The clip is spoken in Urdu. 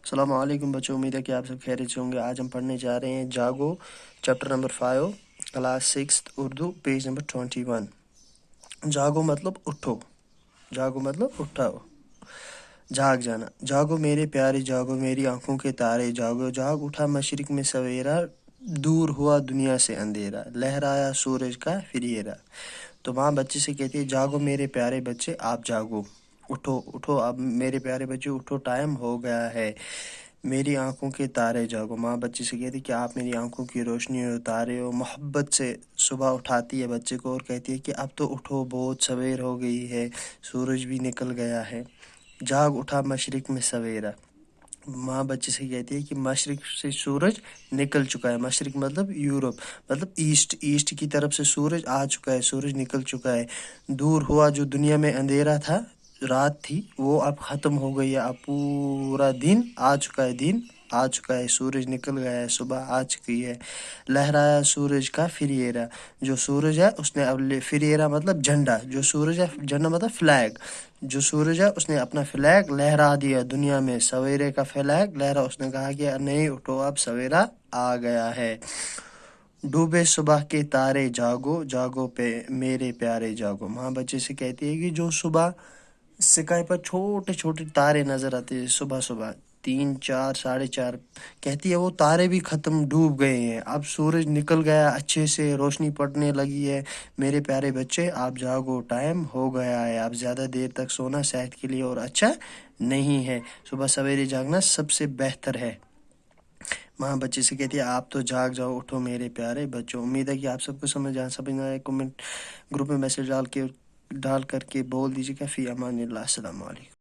السلام علیکم بچوں، امید ہے کہ آپ سب خیریت سے ہوں گے۔ آج ہم پڑھنے جا رہے ہیں جاگو chapter number 5 class 6 Urdu page number 21۔ جاگو مطلب اٹھو، جاگو مطلب اٹھاؤ، جاگ جانا۔ جاگو میرے پیارے جاگو، میری آنکھوں کے تارے جاگو، جاگ اٹھا مشرق میں سویرا، دور ہوا دنیا سے اندھیرا، لہرایا سورج کا فریرا۔ تو ماں بچے سے کہتی ہے جاگو میرے پیارے بچے، آپ جاگو، اٹھو اٹھو، اب میرے پیارے بچے اٹھو، ٹائم ہو گیا ہے۔ میری آنکھوں کے تارے جاگو، ماں بچے سے کہتی ہے کہ آپ میری آنکھوں کی روشنی ہو، تارے ہو۔ محبت سے صبح اٹھاتی ہے بچے کو اور کہتی ہے کہ اب تو اٹھو، بہت سویر ہو گئی ہے، سورج بھی نکل گیا ہے۔ جاگ اٹھا مشرق میں سویرا، ماں بچے سے کہتی ہے کہ مشرق سے سورج نکل چکا ہے۔ مشرق مطلب یورپ، مطلب ایسٹ، ایسٹ کی طرف سے سورج آ چکا ہے، سورج نکل چکا ہے۔ دور ہوا، جو دنیا میں اندھیرا تھا، رات تھی، وہ اب ختم ہو گئی ہے، اب پورا دن آ چکا ہے، دن آ چکا ہے، سورج نکل گیا ہے، صبح آ چکی ہے۔ لہرایا سورج کا فریرا، جو سورج ہے اس نے اب فریرا مطلب جھنڈا، جو سورج ہے جھنڈا مطلب فلیگ، جو سورج ہے اس نے اپنا فلیگ لہرا دیا دنیا میں، سویرے کا فلیگ لہرا، اس نے کہا کہ نہیں اٹھو، اب سویرا آ گیا ہے۔ ڈوبے صبح کے تارے جاگو، جاگو پہ میرے پیارے جاگو، ماں بچے سے کہتی ہے کہ جو صبح سکائی پر چھوٹے چھوٹے تارے نظر آتے ہیں صبح صبح، 3 4 4:30، کہتی ہے وہ تارے بھی ختم، ڈوب گئے ہیں، اب سورج نکل گیا، اچھے سے روشنی پڑنے لگی ہے۔ میرے پیارے بچے آپ جاگو، ٹائم ہو گیا ہے، اب زیادہ دیر تک سونا صحت کے لیے اور اچھا نہیں ہے، صبح سویرے جاگنا سب سے بہتر ہے۔ ماں بچے سے کہتی ہے آپ تو جاگ جاؤ، اٹھو میرے پیارے بچوں۔ امید ہے کہ آپ سب کو سمجھنا ہے۔ کمنٹ گروپ میں میسج ڈال کر کے بول دیجیے کہ فی امان اللہ۔ السلام علیکم۔